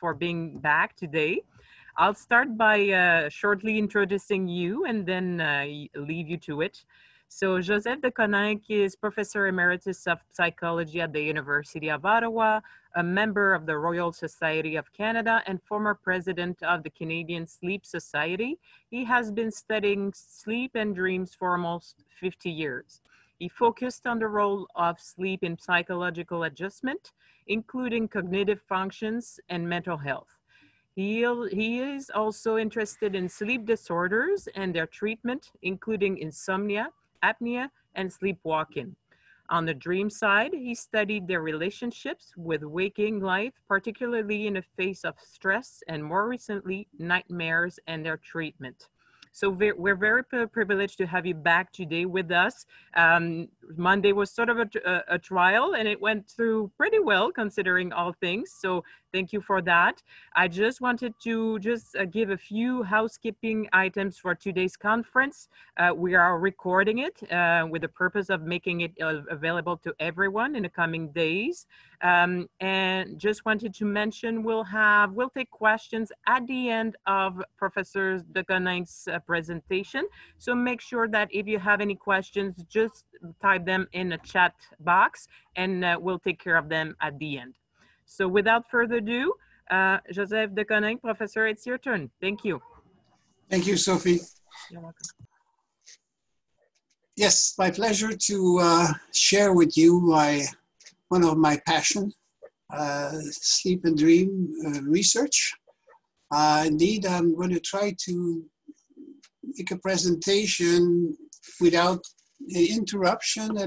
for being back today. I'll start by shortly introducing you and then leave you to it. So Joseph de Coninck is Professor Emeritus of Psychology at the University of Ottawa, a member of the Royal Society of Canada, and former president of the Canadian Sleep Society. He has been studying sleep and dreams for almost 50 years. He focused on the role of sleep in psychological adjustment, including cognitive functions and mental health. He is also interested in sleep disorders and their treatment, including insomnia, apnea, and sleepwalking. On the dream side, he studied their relationships with waking life, particularly in the face of stress, and more recently, nightmares and their treatment. So we're very privileged to have you back today with us. Monday was sort of a trial, and it went through pretty well considering all things. So thank you for that. I just wanted to give a few housekeeping items for today's conference. We are recording it with the purpose of making it available to everyone in the coming days. And just wanted to mention we'll take questions at the end of Professor de Coninck's presentation. So make sure that if you have any questions, just type them in the chat box and we'll take care of them at the end. So without further ado, Joseph de Coninck, Professor, it's your turn. Thank you. Thank you, Sophie. You're welcome. Yes, my pleasure to share with you one of my passion, sleep and dream research. Indeed, I'm going to try to make a presentation without interruption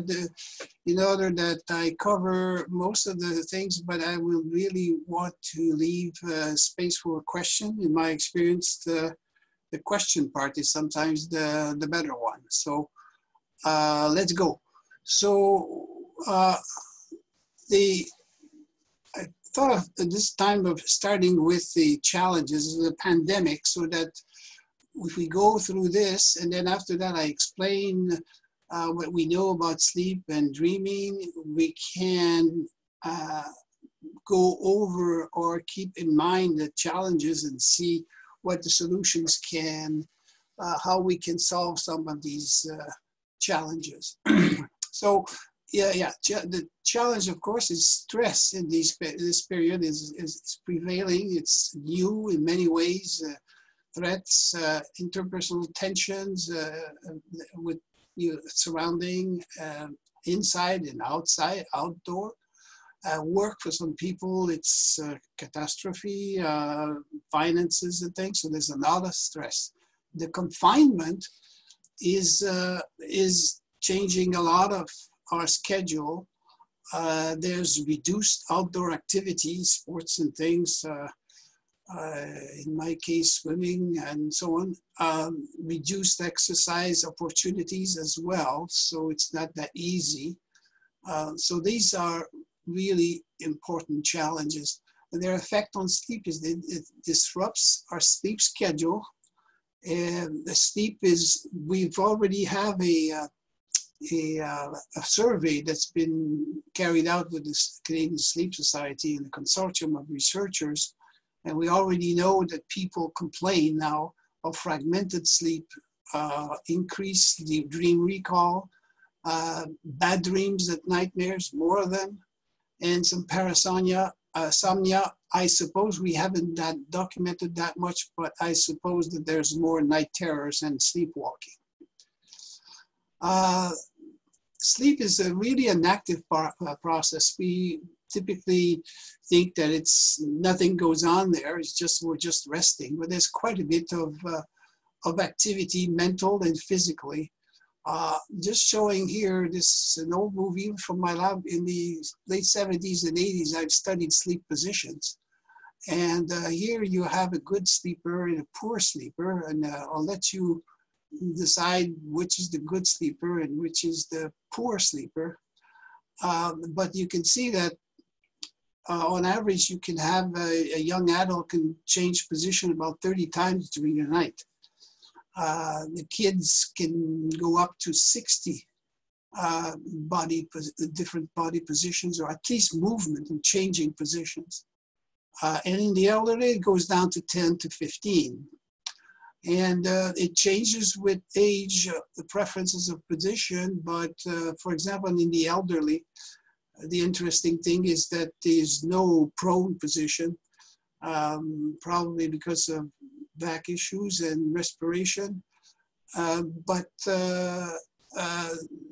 in order that I cover most of the things, but I will really want to leave space for a question. In my experience, the question part is sometimes the better one. So let's go. So I thought of this time of starting with the challenges of the pandemic, so that if we go through this, and then after that I explain what we know about sleep and dreaming, we can go over or keep in mind the challenges and see what the solutions can, how we can solve some of these challenges. So the challenge, of course, is stress in this period is prevailing. It's new in many ways. Threats, interpersonal tensions with surrounding inside and outside, outdoor. Work for some people, it's catastrophe, finances and things. So there's a lot of stress. The confinement is changing a lot of our schedule. There's reduced outdoor activities, sports and things. In my case, swimming and so on, reduced exercise opportunities as well. So it's not that easy. So these are really important challenges. And their effect on sleep is that it disrupts our sleep schedule. And the sleep is, we've already have a survey that's been carried out with the Canadian Sleep Society and a consortium of researchers. And we already know that people complain now of fragmented sleep, increased dream recall, bad dreams at nightmares, more of them, and some parasomnia. I suppose we haven't documented that much, but I suppose that there's more night terrors and sleepwalking. Sleep is really an active process. We typically think that nothing goes on there. We're just resting, but there's quite a bit of activity, mental and physically. Just showing here, an old movie from my lab in the late 70s and 80s. I've studied sleep positions. And here you have a good sleeper and a poor sleeper, and I'll let you decide which is the good sleeper and which is the poor sleeper. But you can see that on average, you can have a young adult can change position about 30 times during the night. The kids can go up to 60 different body positions, or at least movement and changing positions. And in the elderly, it goes down to 10 to 15. And it changes with age, the preferences of position. But for example, in the elderly, the interesting thing is that there's no prone position, probably because of back issues and respiration. But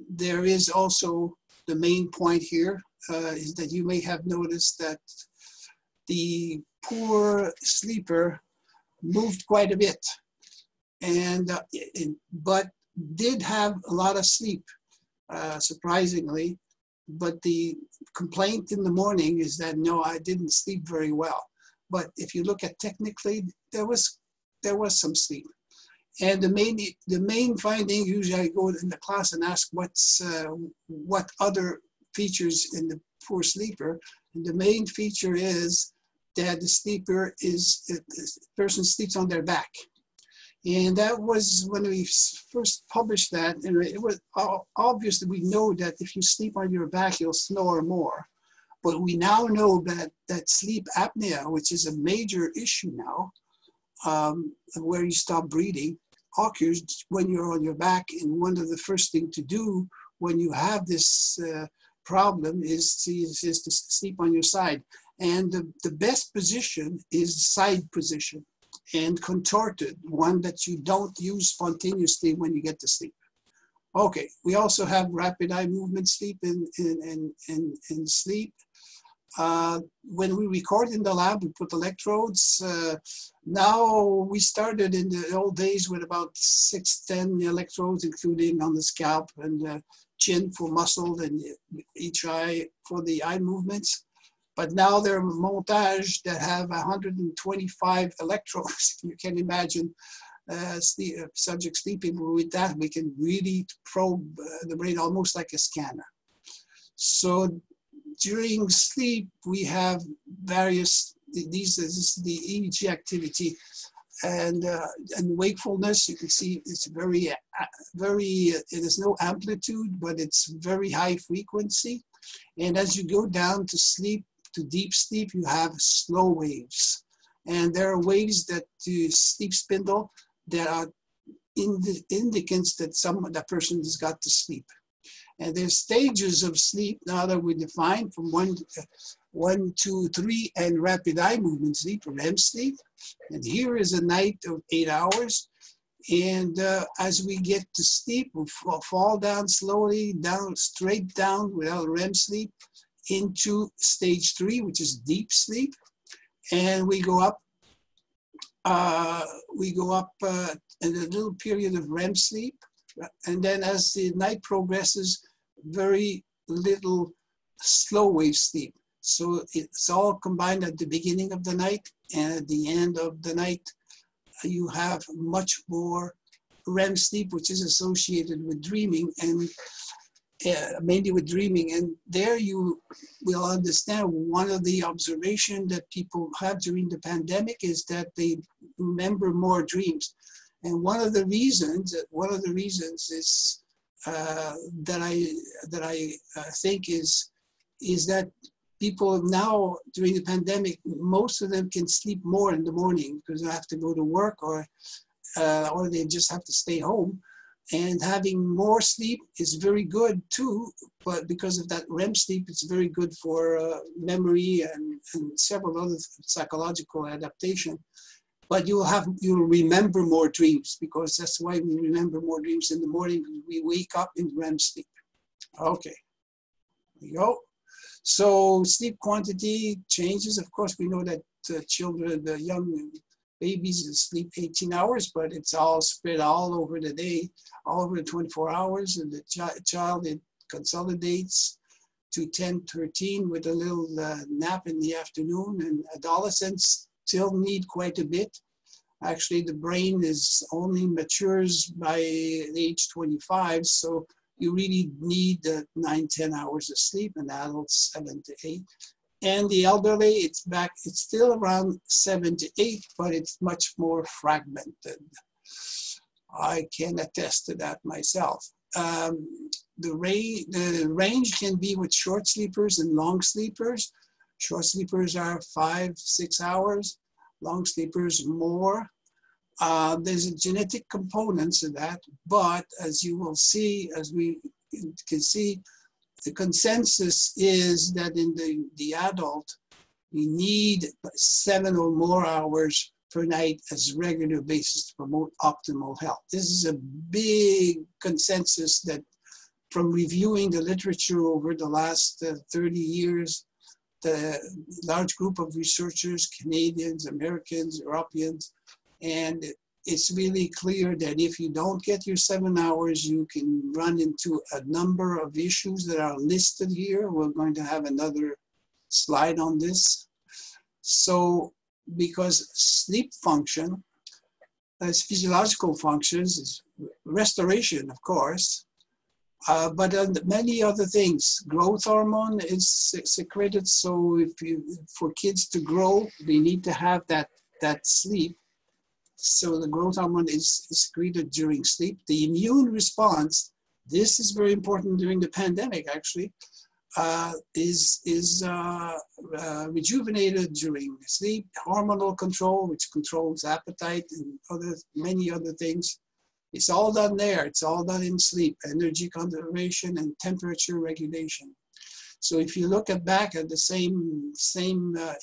there is also the main point here is that you may have noticed that the poor sleeper moved quite a bit, and but did have a lot of sleep, surprisingly. But the complaint in the morning is that, no, I didn't sleep very well. But if you look at technically, there was some sleep. And the main finding, usually I go in the class and ask what other features in the poor sleeper. And the main feature is that the person sleeps on their back. And that was when we first published that, and it was obvious that we know that if you sleep on your back, you'll snore more. But we now know that sleep apnea, which is a major issue now, where you stop breathing, occurs when you're on your back. And one of the first things to do when you have this problem is to sleep on your side. And the best position is side position, and contorted, one that you don't use spontaneously when you get to sleep. Okay, we also have rapid eye movement sleep in sleep. When we record in the lab, we put electrodes. Now we started in the old days with about 6-10 electrodes, including on the scalp and chin for muscle and each eye for the eye movements. But now there are montages that have 125 electrodes. You can imagine subject sleeping. With that, we can really probe the brain almost like a scanner. So during sleep, we have various, this is the EEG activity. And wakefulness, you can see it's very, it is no amplitude, but it's very high frequency. And as you go down to sleep, to deep sleep, you have slow waves. And there are waves that the sleep spindle that are indicates that that person has got to sleep. And there's stages of sleep now that we define from 1, 2, 3, and rapid eye movement sleep, or REM sleep. And here is a night of 8 hours. And as we get to sleep, we fall down slowly, straight down without REM sleep, into stage 3, which is deep sleep. And we go up in a little period of REM sleep. And then as the night progresses, very little slow wave sleep. So it's all combined at the beginning of the night, and at the end of the night, you have much more REM sleep, which is associated with dreaming, and mainly with dreaming. And there you will understand one of the observations that people have during the pandemic is that they remember more dreams. And one of the reasons is that I think is that people now during the pandemic, most of them can sleep more in the morning because they have to go to work or they just have to stay home. And having more sleep is very good too, but because of that REM sleep, it's very good for memory and several other psychological adaptation. But you'll remember more dreams, because that's why we remember more dreams in the morning. We wake up in REM sleep. Okay, there you go. So sleep quantity changes. Of course, we know that children, the young babies sleep 18 hours, but it's all spread all over the day, all over the 24 hours. And the child, it consolidates to 10, 13 with a little nap in the afternoon. And adolescents still need quite a bit. Actually, the brain only matures by age 25, so you really need 9, 10 hours of sleep, and adults 7 to 8. And the elderly, it's still around 7 to 8, but it's much more fragmented. I can attest to that myself. The range can be with short sleepers and long sleepers. Short sleepers are 5-6 hours, long sleepers more. There's a genetic components of that, but as you will see, as we can see, the consensus is that in the adult, we need 7 or more hours per night as a regular basis to promote optimal health. This is a big consensus that from reviewing the literature over the last 30 years, the large group of researchers, Canadians, Americans, Europeans, and it's really clear that if you don't get your 7 hours, you can run into a number of issues that are listed here. We're going to have another slide on this. So, because sleep function, as physiological functions, is restoration, of course, but many other things. Growth hormone is secreted, so for kids to grow, they need to have that sleep. So the growth hormone is secreted during sleep. The immune response, this is very important during the pandemic actually, is rejuvenated during sleep. Hormonal control, which controls appetite and many other things. It's all done there. It's all done in sleep. Energy conservation and temperature regulation. So if you look back at the same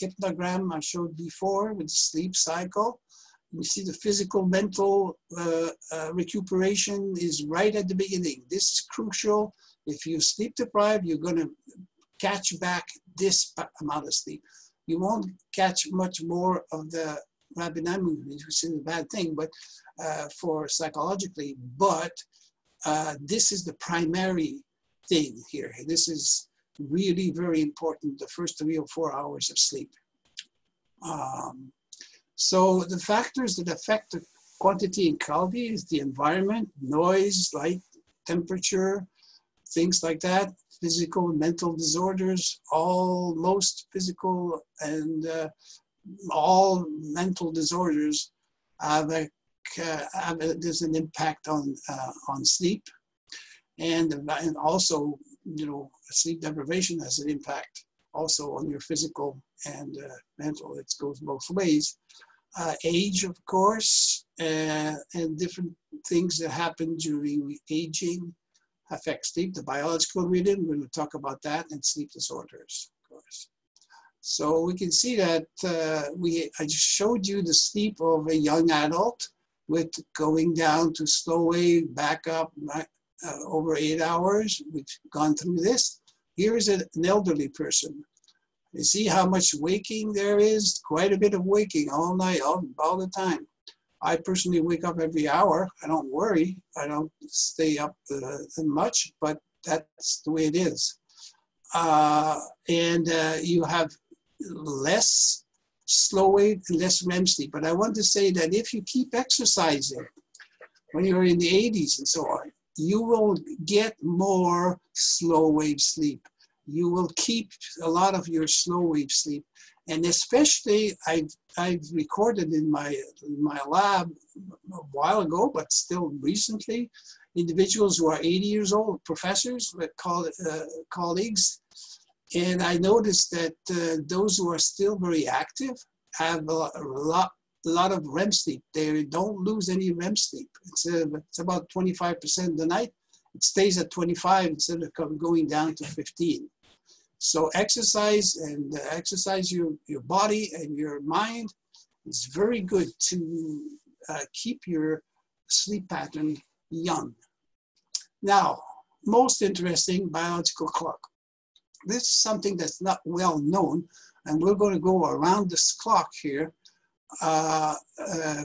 hypnogram I showed before with the sleep cycle, you see the physical, mental recuperation is right at the beginning. This is crucial. If you sleep deprived, you're going to catch back this amount of sleep. You won't catch much more of the rapid eye movement, which is a bad thing, but for psychologically. But this is the primary thing here. This is really very important, the first 3 or 4 hours of sleep. So the factors that affect the quantity and quality is the environment, noise, light, temperature, things like that, physical and mental disorders, most physical and all mental disorders there's an impact on sleep, and also, you know, sleep deprivation has an impact also on your physical and mental. It goes both ways. Age, of course, and different things that happen during aging affect sleep. The biological rhythm, we're going to talk about that, and sleep disorders, of course. So we can see that I just showed you the sleep of a young adult with going down to slow wave, back up over 8 hours. We've gone through this. Here is an elderly person. You see how much waking there is? Quite a bit of waking all night, all the time. I personally wake up every hour. I don't worry. I don't stay up much, but that's the way it is. You have less slow wave and less REM sleep. But I want to say that if you keep exercising when you're in the 80s and so on, you will get more slow wave sleep. You will keep a lot of your slow wave sleep. And especially, I've recorded in my lab a while ago, but still recently, individuals who are 80 years old, professors, colleagues. And I noticed that those who are still very active have a lot of REM sleep. They don't lose any REM sleep. It's about 25% of the night. It stays at 25 instead of going down to 15. So exercise your body and your mind is very good to keep your sleep pattern young. Now, most interesting, biological clock. This is something that's not well known, and we're going to go around this clock here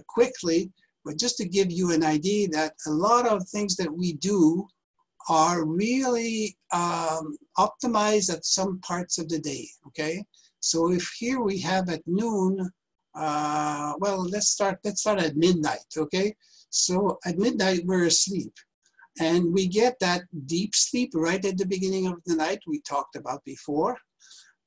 quickly, but just to give you an idea that a lot of things that we do are really optimized at some parts of the day, okay? So if here we have at noon, well, let's start at midnight, okay? So at midnight, we're asleep. And we get that deep sleep right at the beginning of the night we talked about before.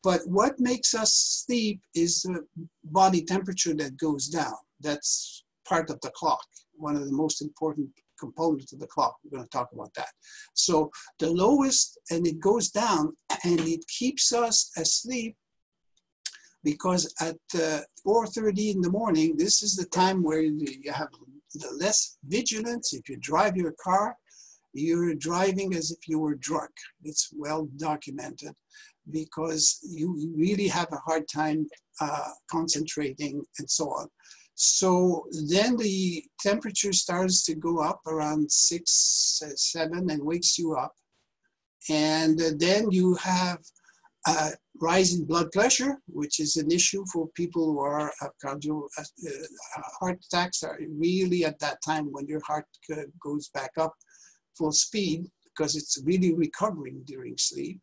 But what makes us sleep is the body temperature that goes down. That's part of the clock, one of the most important components of the clock. We're going to talk about that. So the lowest, and it goes down, and it keeps us asleep because at 4:30 in the morning, this is the time where you have the less vigilance. If you drive your car, you're driving as if you were drunk. It's well documented because you really have a hard time concentrating and so on. So then the temperature starts to go up around 6, 7 and wakes you up. And then you have a rise in blood pressure, which is an issue for people who are heart attacks are really at that time when your heart goes back up full speed because it's really recovering during sleep.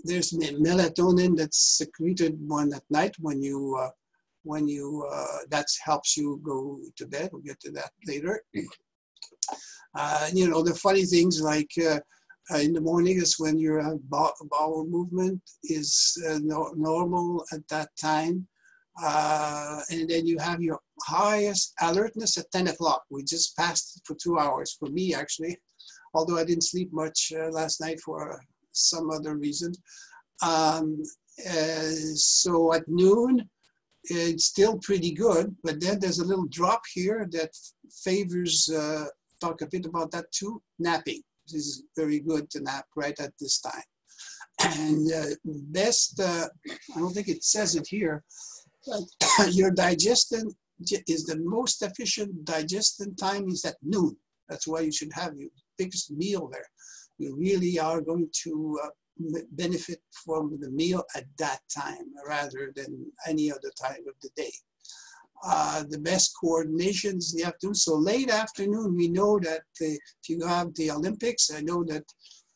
There's melatonin that's secreted one at night when you that helps you go to bed. We'll get to that later. You know, the funny things like in the morning is when your bowel movement is normal at that time. And then you have your highest alertness at 10 o'clock. We just passed for 2 hours for me, actually, although I didn't sleep much last night for some other reason. So at noon, it's still pretty good, but then there's a little drop here that favors, talk a bit about that too, napping. This is very good to nap right at this time. And best, I don't think it says it here, but your digestion is the most efficient digestion time is at noon. That's why you should have your biggest meal there. You really are going to benefit from the meal at that time rather than any other time of the day. The best coordination is in the afternoon. So late afternoon, we know that if you have the Olympics, I know that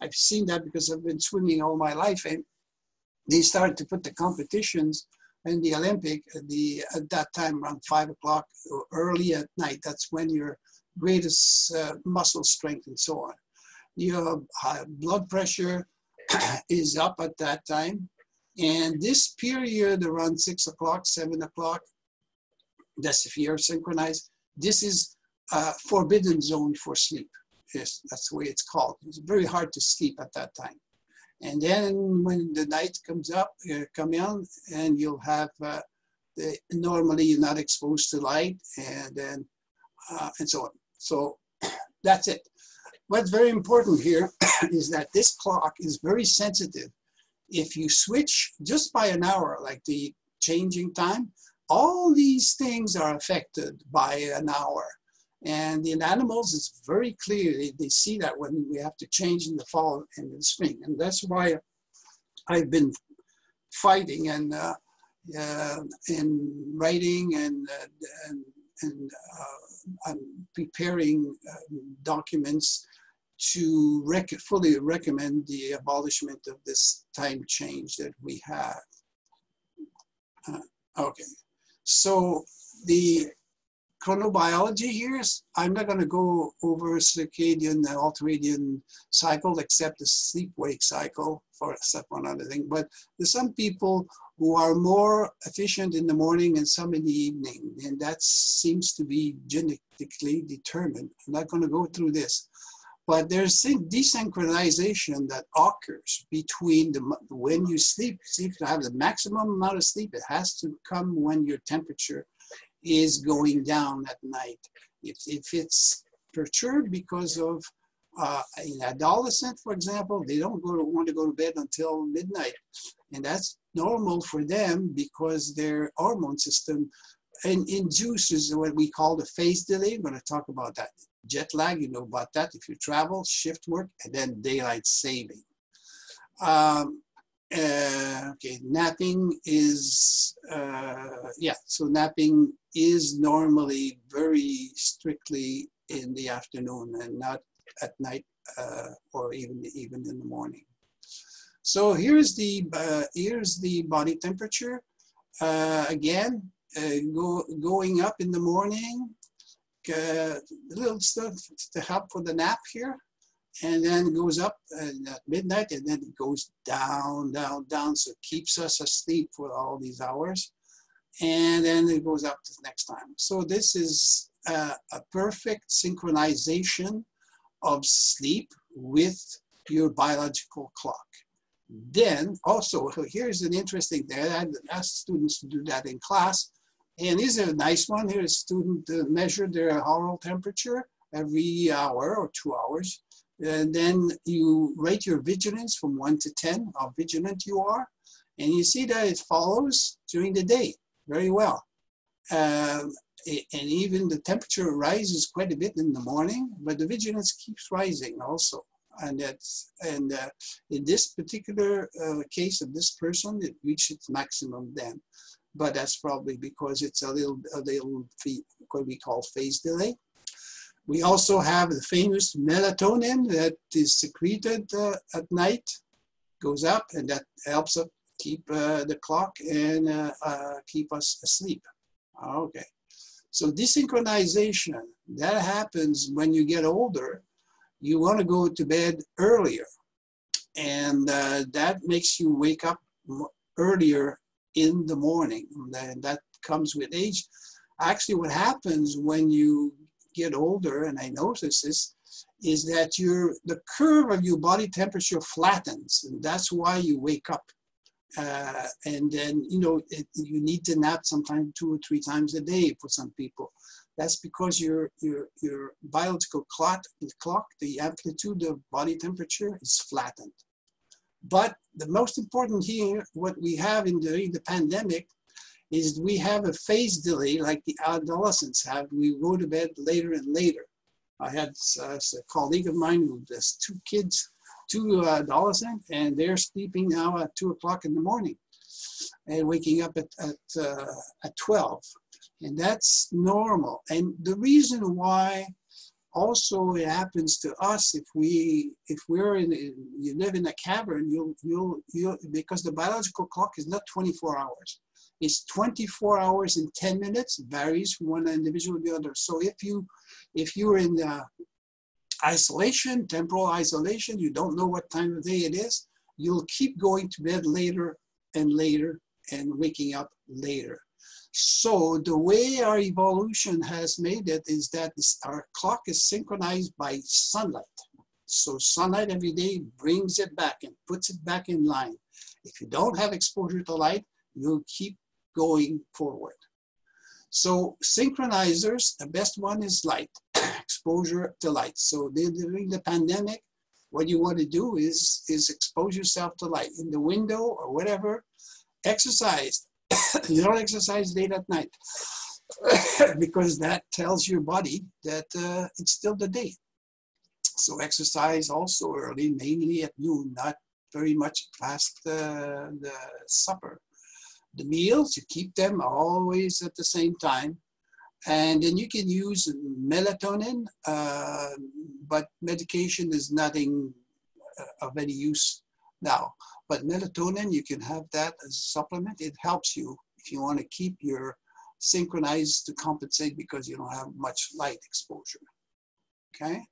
I've seen that because I've been swimming all my life, and they started to put the competitions in the Olympic at that time around 5 o'clock or early at night. That's when your greatest muscle strength and so on. Your blood pressure is up at that time. And this period around 6 o'clock, 7 o'clock, that's if you're synchronized, this is a forbidden zone for sleep. Yes, that's the way it's called. It's very hard to sleep at that time. And then when the night comes up, come in, and you'll have, normally you're not exposed to light, and then, and so on. So that's it. What's very important here is that this clock is very sensitive. If you switch just by an hour, like the changing time, all these things are affected by an hour. And in animals, it's very clear. They see that when we have to change in the fall and in the spring. And that's why I've been fighting and writing and I'm preparing documents to fully recommend the abolishment of this time change that we have. Okay, so the chronobiology here is, I'm not going to go over circadian, ultradian cycle, except the sleep-wake cycle, except one other thing. But there's some people who are more efficient in the morning and some in the evening, and that seems to be genetically determined. I'm not going to go through this. But there's desynchronization that occurs between when you sleep to have the maximum amount of sleep. It has to come when your temperature is going down at night. If it's perturbed because of an adolescent, for example, they don't want to go to bed until midnight. And that's normal for them because their hormone system induces what we call the phase delay. I'm going to talk about that. Jet lag, you know about that if you travel, shift work, and then daylight saving. Okay, napping is, so napping is normally very strictly in the afternoon and not at night or even in the morning. So here's the body temperature. Again, going up in the morning, little stuff to help for the nap here, and then it goes up at midnight, and then it goes down, down, down, so it keeps us asleep for all these hours, and then it goes up to the next time. So this is a perfect synchronization of sleep with your biological clock. Then also, here's an interesting thing. I asked students to do that in class. And this is a nice one. Here, a student measured their oral temperature every hour or 2 hours. And then you rate your vigilance from 1 to 10, how vigilant you are. And you see that it follows during the day very well. And even the temperature rises quite a bit in the morning, but the vigilance keeps rising also. And in this particular case of this person, it reached its maximum then. But that's probably because it's a little what we call phase delay. We also have the famous melatonin that is secreted at night, goes up, and that helps us keep the clock and keep us asleep. Okay. So desynchronization, that happens when you get older. You want to go to bed earlier, and that makes you wake up earlier in the morning. And that comes with age. Actually, what happens when you get older, and I notice this, is that the curve of your body temperature flattens, and that's why you wake up. And then, you know, you need to nap sometimes 2 or 3 times a day for some people. That's because your biological clock, the amplitude of body temperature is flattened. But the most important here, what we have during the pandemic, is we have a phase delay like the adolescents have. We go to bed later and later. I had a colleague of mine who has 2 kids, 2 adolescents, and they're sleeping now at 2 o'clock in the morning and waking up at 12. And that's normal. And the reason why also it happens to us, if you live in a cavern, because the biological clock is not 24 hours. It's 24 hours and 10 minutes. It varies from one individual to the other. So if you're in isolation, temporal isolation, you don't know what time of day it is, you'll keep going to bed later and later and waking up later. So the way our evolution has made it is that our clock is synchronized by sunlight. So sunlight every day brings it back and puts it back in line. If you don't have exposure to light, you'll keep going forward. So synchronizers, the best one is light, exposure to light. So during the pandemic, what you want to do is expose yourself to light in the window or whatever. Exercise. You don't exercise late at night because that tells your body that it's still the day. So exercise also early, mainly at noon, not very much past the supper. The meals, you keep them always at the same time. And then you can use melatonin, but medication is nothing of any use now. But melatonin, you can have that as a supplement. It helps you if you want to keep your synchronized to compensate because you don't have much light exposure. Okay?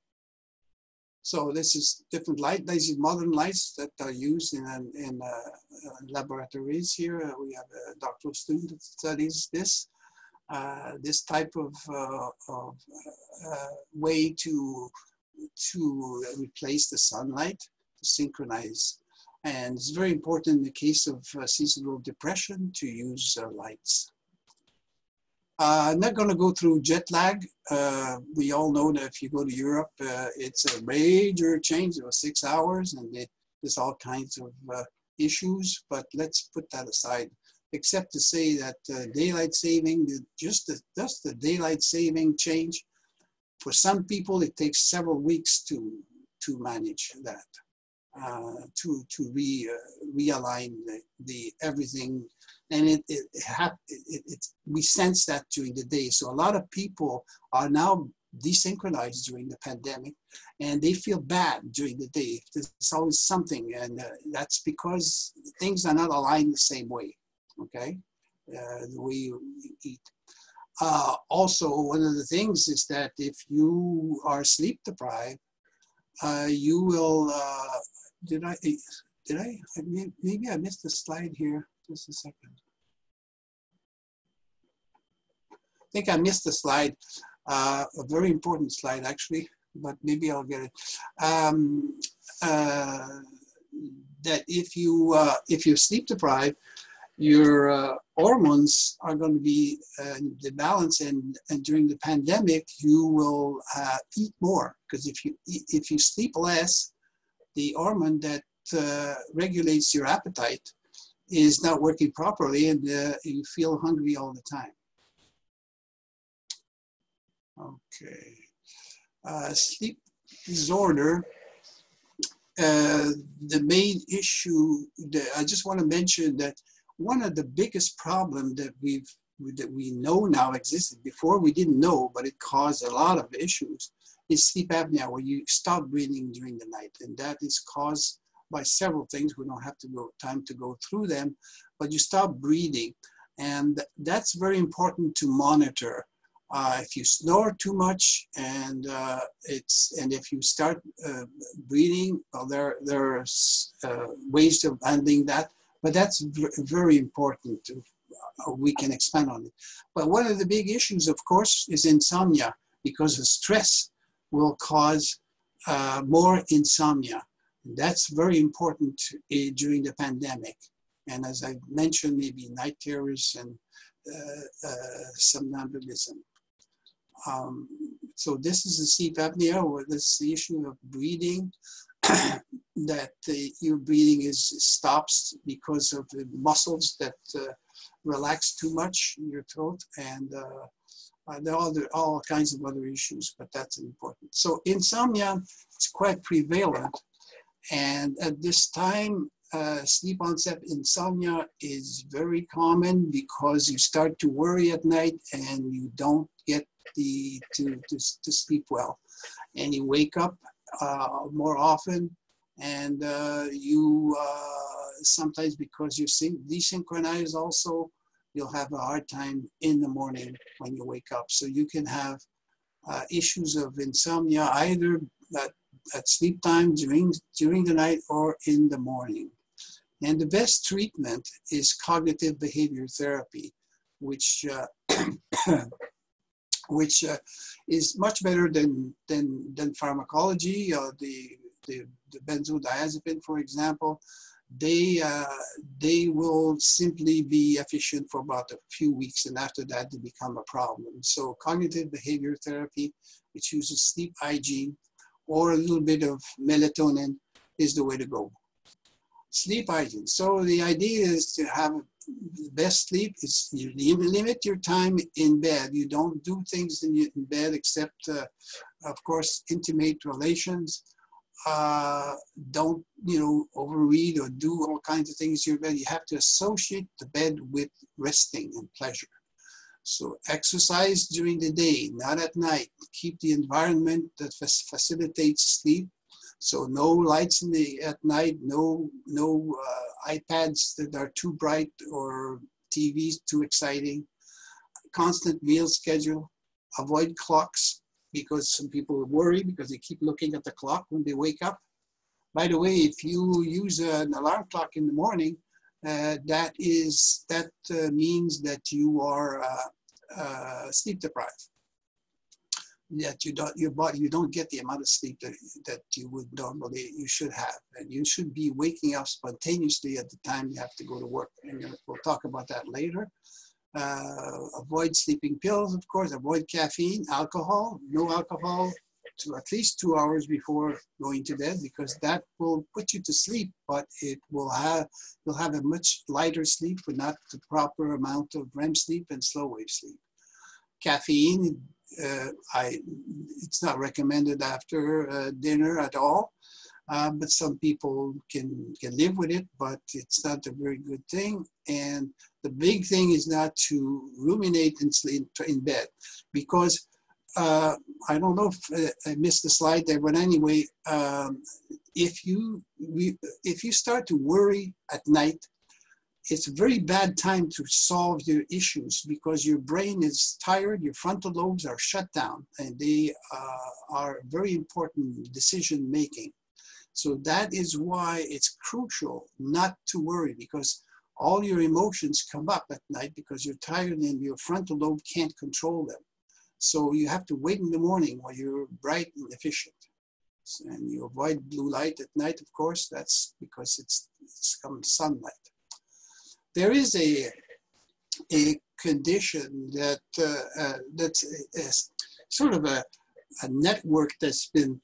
So this is different light. These are modern lights that are used in laboratories here. We have a doctoral student that studies this. This type of way to replace the sunlight, to synchronize. And it's very important in the case of seasonal depression to use lights. I'm not going to go through jet lag. We all know that if you go to Europe, it's a major change. It was 6 hours, and there's all kinds of issues, but let's put that aside, except to say that daylight saving, just the daylight saving change, for some people, it takes several weeks to manage that. To realign the everything, and we sense that during the day. So a lot of people are now desynchronized during the pandemic, and they feel bad during the day. There's always something, and that's because things are not aligned the same way. Okay, the way you eat. Also, one of the things is that if you are sleep deprived, you will. Maybe I missed the slide here. Just a second. I think I missed the slide. A very important slide, actually, but maybe I'll get it. that if you're sleep deprived, your hormones are going to be the balance, and during the pandemic you will eat more, because if you sleep less, the hormone that regulates your appetite is not working properly, and you feel hungry all the time. Okay, sleep disorder. The main issue that I just want to mention, that one of the biggest problems that we know now existed. Before we didn't know, but it caused a lot of issues, is sleep apnea, where you stop breathing during the night. And that is caused by several things. We don't have time to go through them, but you stop breathing. And that's very important to monitor. If you snore too much, and if you start breathing, well, there are ways of handling that, but that's very important. We can expand on it. But one of the big issues, of course, is insomnia, because the stress will cause more insomnia. That's very important during the pandemic. And as I mentioned, maybe night terrors and somnambulism. So this is the sleep apnea, or this is the issue of breathing, that your breathing stops because of the muscles that relax too much in your throat, and there are all kinds of other issues, but that's important. So insomnia is quite prevalent, and at this time, sleep onset insomnia is very common, because you start to worry at night and you don't get to sleep well, and you wake up more often, and you sometimes, because you desynchronized also, you'll have a hard time in the morning when you wake up. So you can have issues of insomnia either at sleep time, during the night, or in the morning. And the best treatment is cognitive behavior therapy, which is much better than pharmacology. The benzodiazepine, for example, they will simply be efficient for about a few weeks, and after that they become a problem. So cognitive behavior therapy, which uses sleep hygiene or a little bit of melatonin, is the way to go. Sleep hygiene. So the idea is to have the best sleep. Is you limit your time in bed. You don't do things in bed except, of course, intimate relations. Don't overeat or do all kinds of things in your bed. You have to associate the bed with resting and pleasure. So exercise during the day, not at night. Keep the environment that facilitates sleep. So no lights at night, no iPads that are too bright, or TVs too exciting. Constant meal schedule. Avoid clocks, because some people worry because they keep looking at the clock when they wake up. By the way, if you use an alarm clock in the morning, that means that you are sleep deprived. That you don't get the amount of sleep that you should have, and you should be waking up spontaneously at the time you have to go to work. And we'll talk about that later. Avoid sleeping pills, of course. Avoid caffeine, alcohol. No alcohol to at least 2 hours before going to bed, because that will put you to sleep, but you'll have a much lighter sleep, but not the proper amount of REM sleep and slow wave sleep. Caffeine, it's not recommended after dinner at all, but some people can live with it, but it's not a very good thing. And the big thing is not to ruminate and sleep in bed, because I don't know if I missed the slide there, but anyway, if you start to worry at night, it's a very bad time to solve your issues, because your brain is tired, your frontal lobes are shut down, and they are very important decision making. So that is why it's crucial not to worry, because all your emotions come up at night because you're tired and your frontal lobe can't control them. So you have to wait in the morning while you're bright and efficient. And you avoid blue light at night, of course. That's because it's come sunlight. There is a condition that that's sort of a network that's been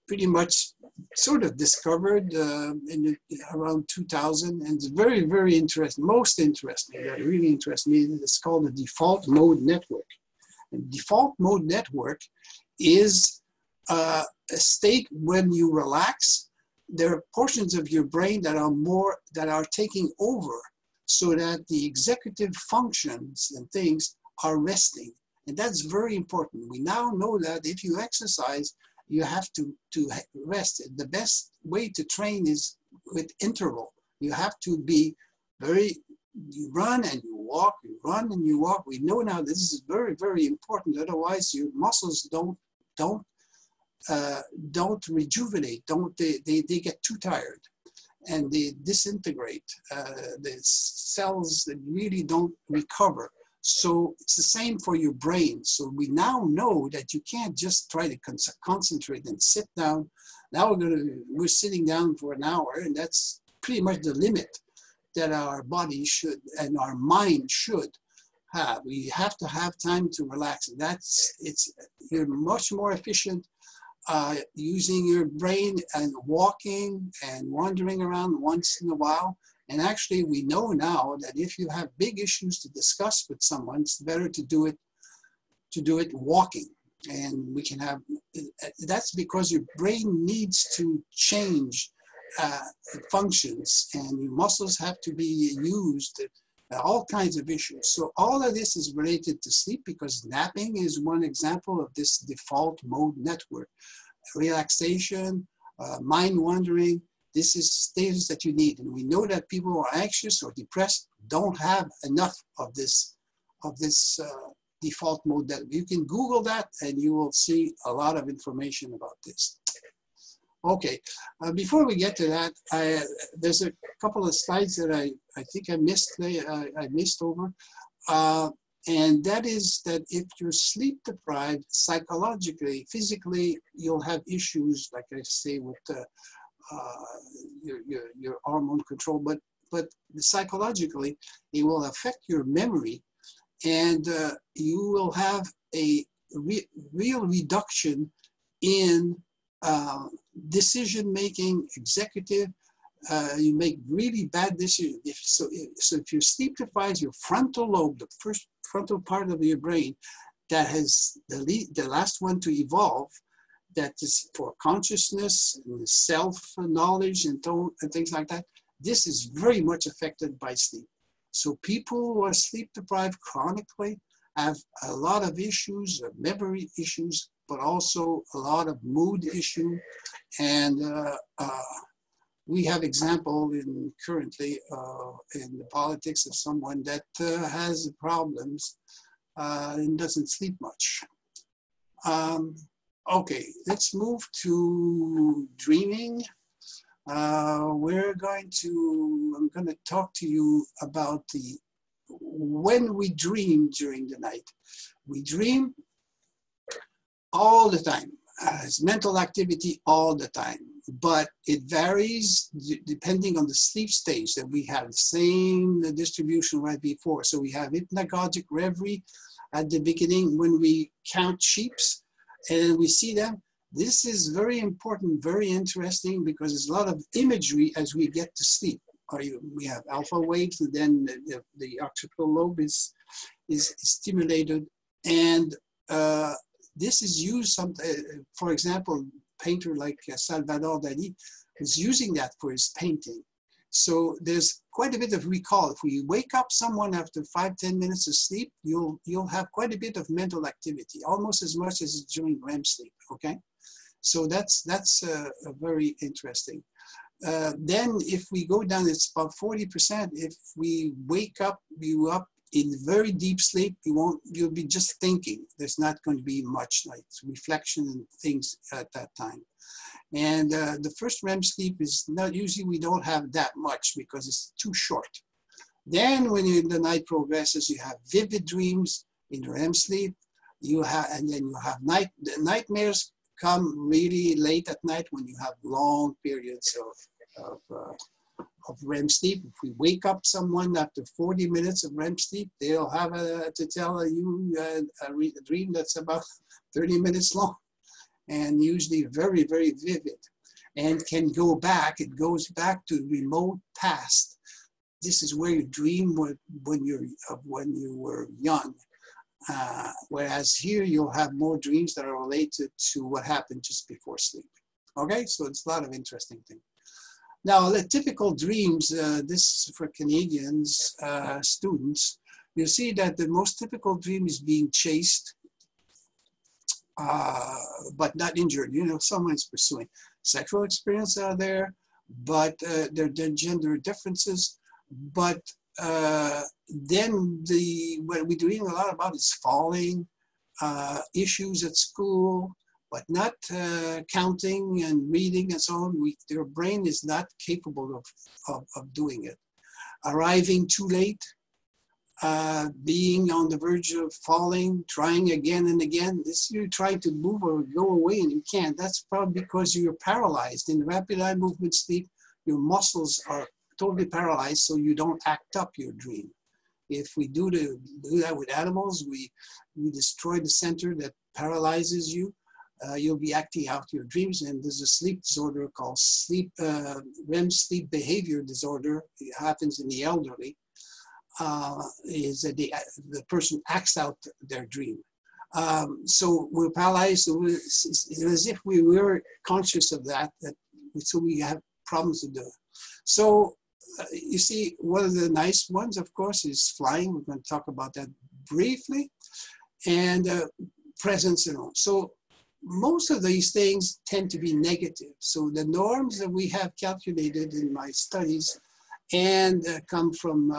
pretty much sort of discovered around 2000, and it's very, very interesting. Most interesting, that really interests me, it's called the default mode network. And default mode network is a state when you relax. There are portions of your brain that are taking over, so that the executive functions and things are resting. And that's very important. We now know that if you exercise, you have to rest. The best way to train is with interval. You have to be you run and you walk, you run and you walk. We know now that this is very, very important. Otherwise, your muscles don't rejuvenate. They get too tired, and they disintegrate. The cells that really don't recover. So it's the same for your brain. So we now know that you can't just try to concentrate and sit down. Now we're sitting down for an hour, and that's pretty much the limit that our body should and our mind should have. We have to have time to relax. You're much more efficient using your brain and walking and wandering around once in a while. And actually, we know now that if you have big issues to discuss with someone, it's better to do it walking. And we can have, that's because your brain needs to change functions, and your muscles have to be used, all kinds of issues. So all of this is related to sleep, because napping is one example of this default mode network. Relaxation, mind wandering, this is stages that you need. And we know that people who are anxious or depressed don't have enough of this default mode. That you can Google that and you will see a lot of information about this. Okay, before we get to that, there's a couple of slides that I think I missed over. And that is that if you're sleep deprived, psychologically, physically, you'll have issues, like I say, with your hormone control, but psychologically, it will affect your memory, and you will have a real reduction in decision-making, executive. You make really bad decisions. So if you're sleep deprived, your frontal lobe, the first frontal part of your brain, that has the last one to evolve, that is for consciousness and self-knowledge and things like that, this is very much affected by sleep. So people who are sleep deprived chronically have a lot of issues, memory issues, but also a lot of mood issue. And we have example currently in the politics of someone that has problems and doesn't sleep much. Okay, let's move to dreaming. I'm going to talk to you about when we dream during the night. We dream all the time. It's mental activity all the time, but it varies depending on the sleep stage that we have. The same distribution right before. So we have hypnagogic reverie at the beginning when we count sheeps and we see them. This is very important, very interesting, because there's a lot of imagery as we get to sleep. We have alpha waves, and then the occipital lobe is stimulated, and this is used. For example, a painter like Salvador Dali is using that for his painting. So there's quite a bit of recall. If we wake up someone after 5-10 minutes of sleep, you'll have quite a bit of mental activity, almost as much as during REM sleep. Okay. So that's very interesting. Then if we go down, it's about 40%. If we wake you up in very deep sleep, you'll be just thinking. There's not going to be much like reflection and things at that time. And the first REM sleep is not, usually we don't have that much because it's too short. Then when the night progresses, you have vivid dreams in REM sleep. And then you have nightmares come really late at night when you have long periods of REM sleep. If we wake up someone after 40 minutes of REM sleep, they'll have to tell you a dream that's about 30 minutes long and usually very, very vivid and can go back. It goes back to remote past. This is where you dream when you were young. Whereas here you'll have more dreams that are related to what happened just before sleep. Okay, so it's a lot of interesting things. Now, the typical dreams, this for Canadians, students, you see that the most typical dream is being chased, but not injured. You know, someone's pursuing. Sexual experience are there, but there are gender differences. But then what we're doing a lot about is falling, issues at school, but not counting and reading and so on. Their brain is not capable of doing it. Arriving too late, being on the verge of falling, trying again and again. You're trying to move or go away and you can't. That's probably because you're paralyzed. In rapid eye movement sleep, your muscles are totally paralyzed, so you don't act up your dream. If we do that with animals, we destroy the center that paralyzes you. You'll be acting out your dreams, and there's a sleep disorder called REM sleep behavior disorder. It happens in the elderly. Is that the person acts out their dream. So we're paralyzed. So it's as if we were conscious of that. So we have problems to do it. So you see, one of the nice ones, of course, is flying. We're going to talk about that briefly, and presence and all. So most of these things tend to be negative. So the norms that we have calculated in my studies and come from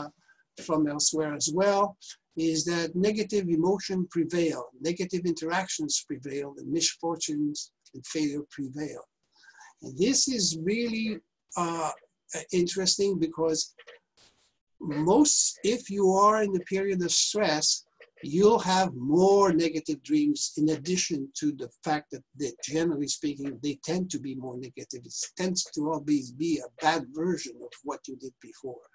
elsewhere as well, is that negative emotion prevail, negative interactions prevail, and misfortunes and failure prevail. And this is really interesting because if you are in the period of stress, you'll have more negative dreams in addition to the fact that generally speaking, they tend to be more negative. It tends to always be a bad version of what you did before.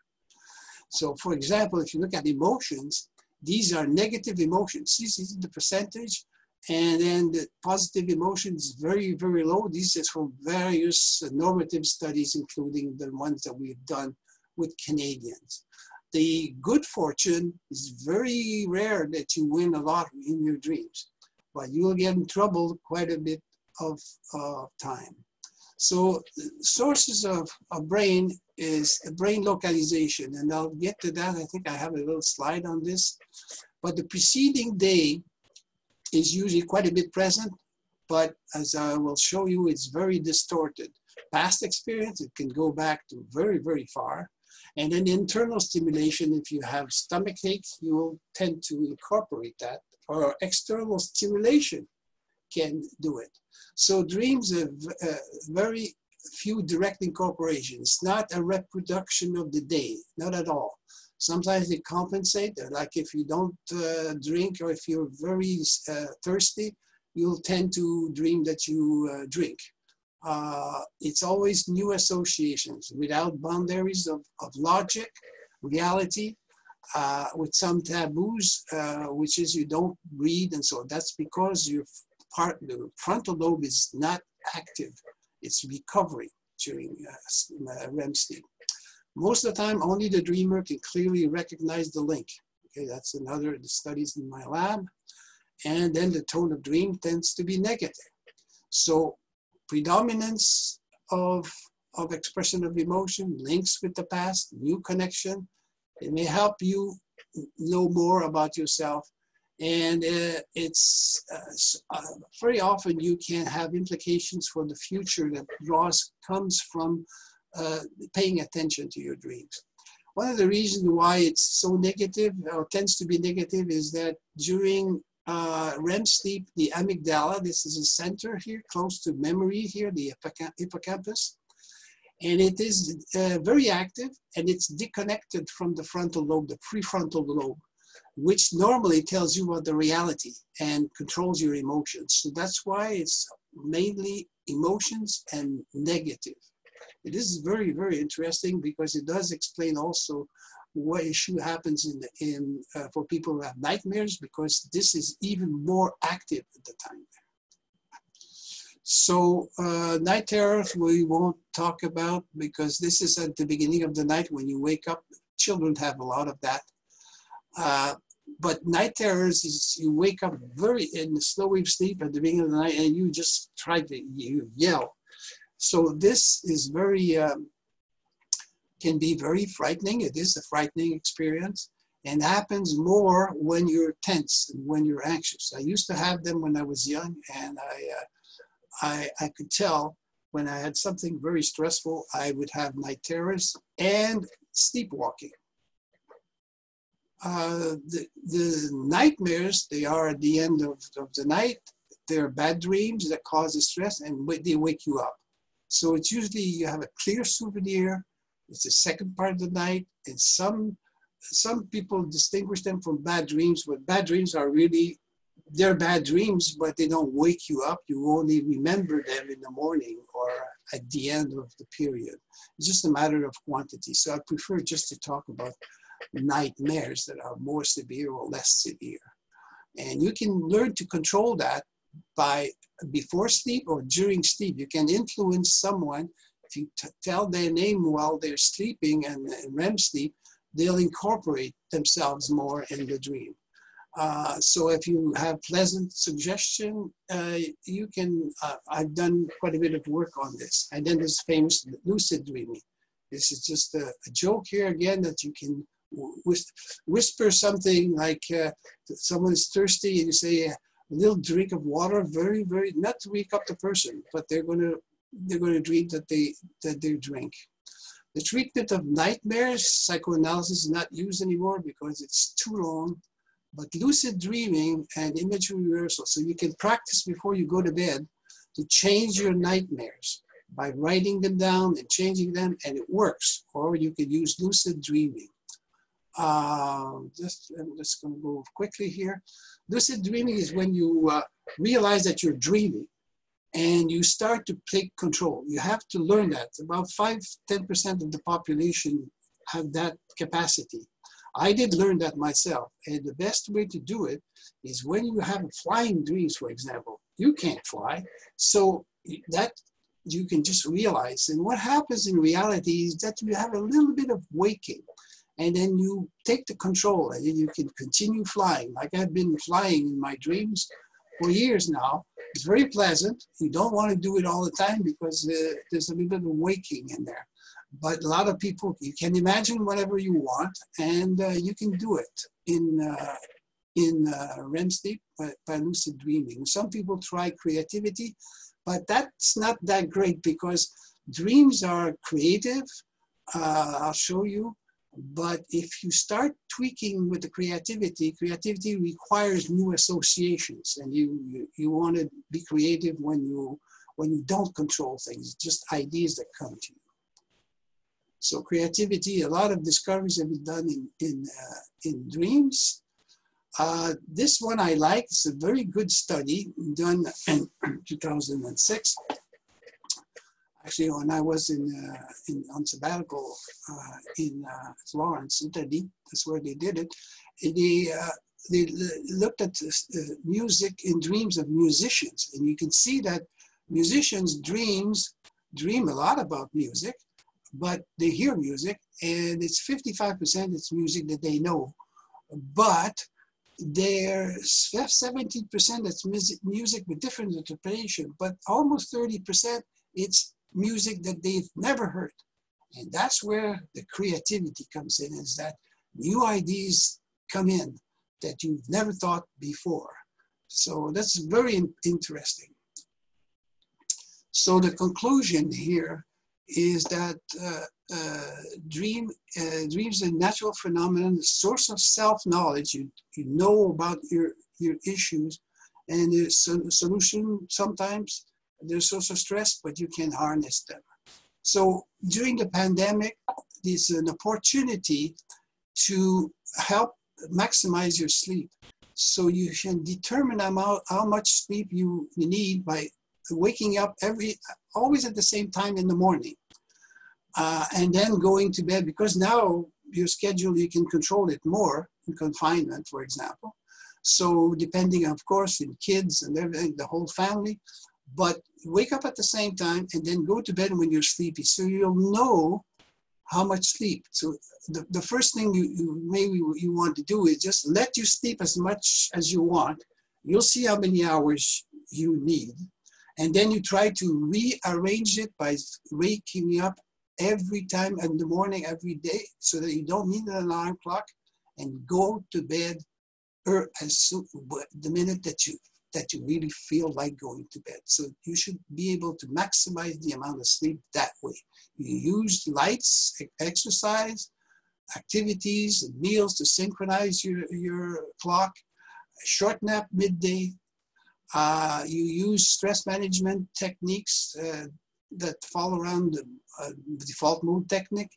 So for example, if you look at emotions, these are negative emotions. This is the percentage. And then the positive emotions, very, very low. These is from various normative studies, including the ones that we've done with Canadians. The good fortune is very rare that you win a lot in your dreams, but you will get in trouble quite a bit of time. So sources of brain is brain localization, and I'll get to that. I think I have a little slide on this, but the preceding day is usually quite a bit present, but as I will show you, it's very distorted. Past experience, it can go back to very, very far. And then internal stimulation, if you have stomach ache, you will tend to incorporate that, or external stimulation can do it. So dreams have very few direct incorporations, not a reproduction of the day, not at all. Sometimes they compensate, like if you don't drink or if you're very thirsty, you'll tend to dream that you drink. It's always new associations without boundaries of logic, reality, with some taboos, which is you don't read, and so that's because the frontal lobe is not active. It's recovering during REM sleep. Most of the time, only the dreamer can clearly recognize the link. Okay, that's another of the studies in my lab. And then the tone of dream tends to be negative. So predominance of expression of emotion, links with the past, new connection, it may help you know more about yourself. And it's very often you can have implications for the future that comes from paying attention to your dreams. One of the reasons why it's so negative or tends to be negative is that during REM sleep, the amygdala, this is a center here close to memory here, the hippocampus, and it is very active, and it's disconnected from the frontal lobe, the prefrontal lobe, which normally tells you about the reality and controls your emotions. So that's why it's mainly emotions and negative. It is very, very interesting because it does explain also what issue happens for people who have nightmares, because this is even more active at the time. So night terrors we won't talk about, because this is at the beginning of the night when you wake up. Children have a lot of that. But night terrors is you wake up very in slow wave sleep at the beginning of the night and you just try to yell. So this is very, can be very frightening. It is a frightening experience, and happens more when you're tense and when you're anxious. I used to have them when I was young, and I could tell when I had something very stressful, I would have night terrors and sleepwalking. The nightmares, they are at the end of the night. They're bad dreams that cause stress, and they wake you up. So it's usually you have a clear souvenir. It's the second part of the night, and some people distinguish them from bad dreams, but bad dreams are really, they're bad dreams, but they don't wake you up. You only remember them in the morning or at the end of the period. It's just a matter of quantity. So I prefer just to talk about nightmares that are more severe or less severe. And you can learn to control that by before sleep or during sleep. You can influence someone. If you tell their name while they're sleeping and REM sleep, they'll incorporate themselves more in the dream. So if you have pleasant suggestion, you can, I've done quite a bit of work on this. And then there's famous lucid dreaming. This is just a joke here again, that you can whisper something like someone is thirsty and you say a little drink of water, very, very, not to wake up the person, but they're going to dream that they drink. The treatment of nightmares, psychoanalysis is not used anymore because it's too long, but lucid dreaming and imagery rehearsal, so you can practice before you go to bed to change your nightmares by writing them down and changing them, and it works. Or you could use lucid dreaming. I'm just going to go quickly here. Lucid dreaming is when you realize that you're dreaming and you start to take control. You have to learn that. About 5–10% of the population have that capacity. I did learn that myself. And the best way to do it is when you have flying dreams, for example. You can't fly. So that you can just realize. And what happens in reality is that you have a little bit of waking. And then you take the control, and then you can continue flying. Like I've been flying in my dreams for years now. It's very pleasant. You don't want to do it all the time because there's a little bit of waking in there. But a lot of people, you can imagine whatever you want, and you can do it in REM sleep by lucid dreaming. Some people try creativity, but that's not that great because dreams are creative. I'll show you. But if you start tweaking with the creativity requires new associations, and you want to be creative when you don't control things, just ideas that come to you. So creativity, a lot of discoveries have been done in dreams. This one I like. It's a very good study done in 2006. Actually, when I was on sabbatical in Florence, Italy, that's where they did it. They looked at music in dreams of musicians, and you can see that musicians' dream a lot about music, but they hear music, and it's 55% it's music that they know, but there's 17% that's music with different interpretation, but almost 30% it's music that they've never heard. And that's where the creativity comes in, is that new ideas come in that you've never thought before. So that's very interesting. So the conclusion here is that dreams are a natural phenomenon, the source of self-knowledge. You know about your issues, and there's a solution sometimes. They're source of stress, but you can harness them. So during the pandemic, there's an opportunity to help maximize your sleep. So you can determine how much sleep you need by waking up always at the same time in the morning, and then going to bed, because now your schedule, you can control it more in confinement, for example. So depending, of course, in kids and everything, the whole family, but wake up at the same time and then go to bed when you're sleepy. So you'll know how much sleep. So the first thing you want to do is just let you sleep as much as you want. You'll see how many hours you need. And then you try to rearrange it by waking up every time in the morning, every day, so that you don't need an alarm clock, and go to bed the minute that you really feel like going to bed. So you should be able to maximize the amount of sleep that way. You use lights, exercise, activities, and meals to synchronize your clock, a short nap midday. You use stress management techniques that fall around the default mode technique.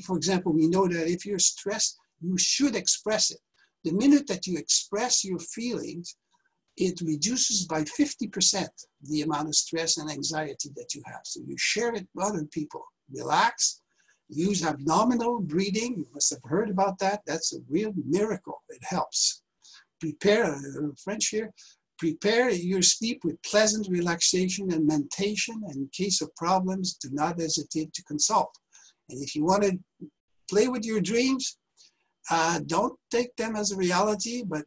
For example, we know that if you're stressed, you should express it. The minute that you express your feelings, it reduces by 50% the amount of stress and anxiety that you have. So you share it with other people. Relax, use abdominal breathing. You must have heard about that. That's a real miracle. It helps. Prepare, French here, prepare your sleep with pleasant relaxation and meditation. And in case of problems, do not hesitate to consult. And if you want to play with your dreams, don't take them as a reality, but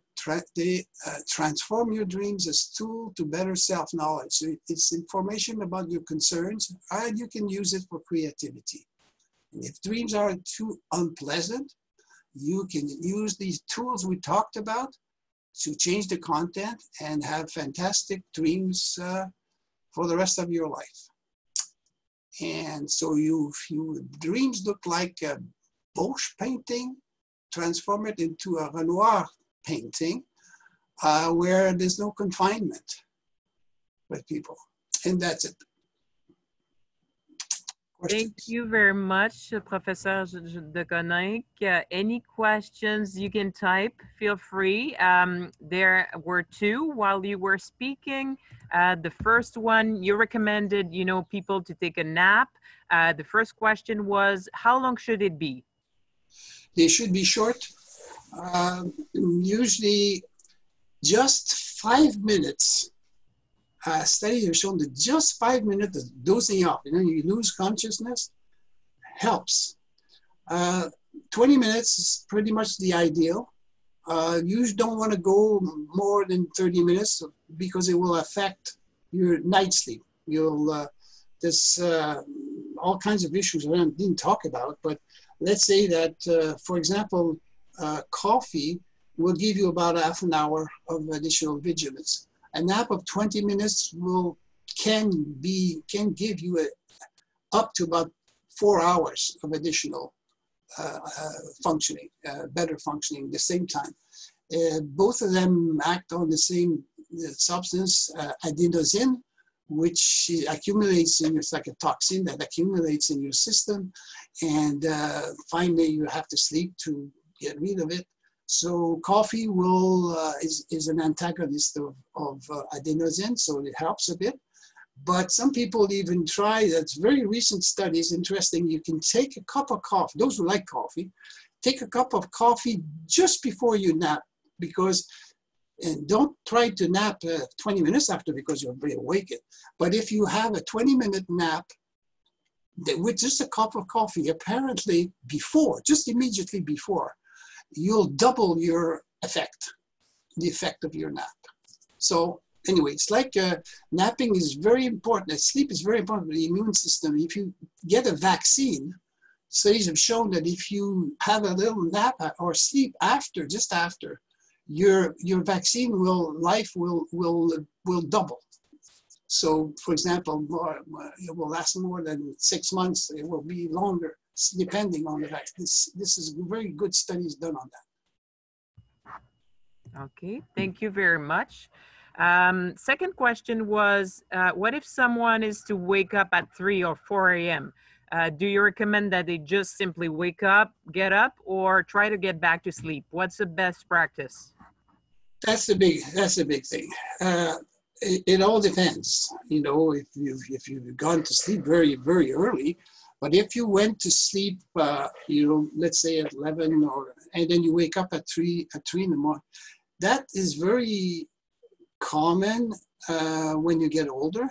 transform your dreams as a tool to better self-knowledge. So it's information about your concerns, and you can use it for creativity. And if dreams are too unpleasant, you can use these tools we talked about to change the content and have fantastic dreams for the rest of your life. And so dreams look like a Bosch painting, transform it into a Renoir painting where there's no confinement with people. And that's it. Thank you very much, Professor de Coninck. Any questions you can type, feel free. There were two while you were speaking. The first one, you recommended, people to take a nap. The first question was, how long should it be? They should be short, usually just 5 minutes. Studies have shown that just 5 minutes of dozing off, you lose consciousness, helps. 20 minutes is pretty much the ideal. You don't want to go more than 30 minutes because it will affect your night sleep. There's all kinds of issues I didn't talk about, but let's say that, for example, coffee will give you about half an hour of additional vigilance. A nap of 20 minutes can give you up to about 4 hours of additional functioning, better functioning at the same time. Both of them act on the same substance, adenosine, which accumulates it's like a toxin that accumulates in your system. And finally, you have to sleep to get rid of it. So coffee is an antagonist of adenosine, so it helps a bit. But some people even try, that's very recent studies, interesting, you can take a cup of coffee, those who like coffee, take a cup of coffee just before you nap, and don't try to nap 20 minutes after because you'll be awake. But if you have a 20-minute nap with just a cup of coffee, apparently just immediately before, you'll double your effect, the effect of your nap. So anyway, it's like napping is very important. Sleep is very important for the immune system. If you get a vaccine, studies have shown that if you have a little nap or sleep just after, your vaccine life will double. So, for example, it will last more than 6 months. It will be longer, depending on the vaccine. This is very good studies done on that. Okay, thank you very much. Second question was, what if someone is to wake up at 3 or 4 a.m.? Do you recommend that they just simply wake up, get up, or try to get back to sleep? What's the best practice? That's the big thing. it all depends. You know, if you've gone to sleep very, very early, but if you went to sleep, you know, let's say at 11 and then you wake up at 3 in the morning, that is very common when you get older.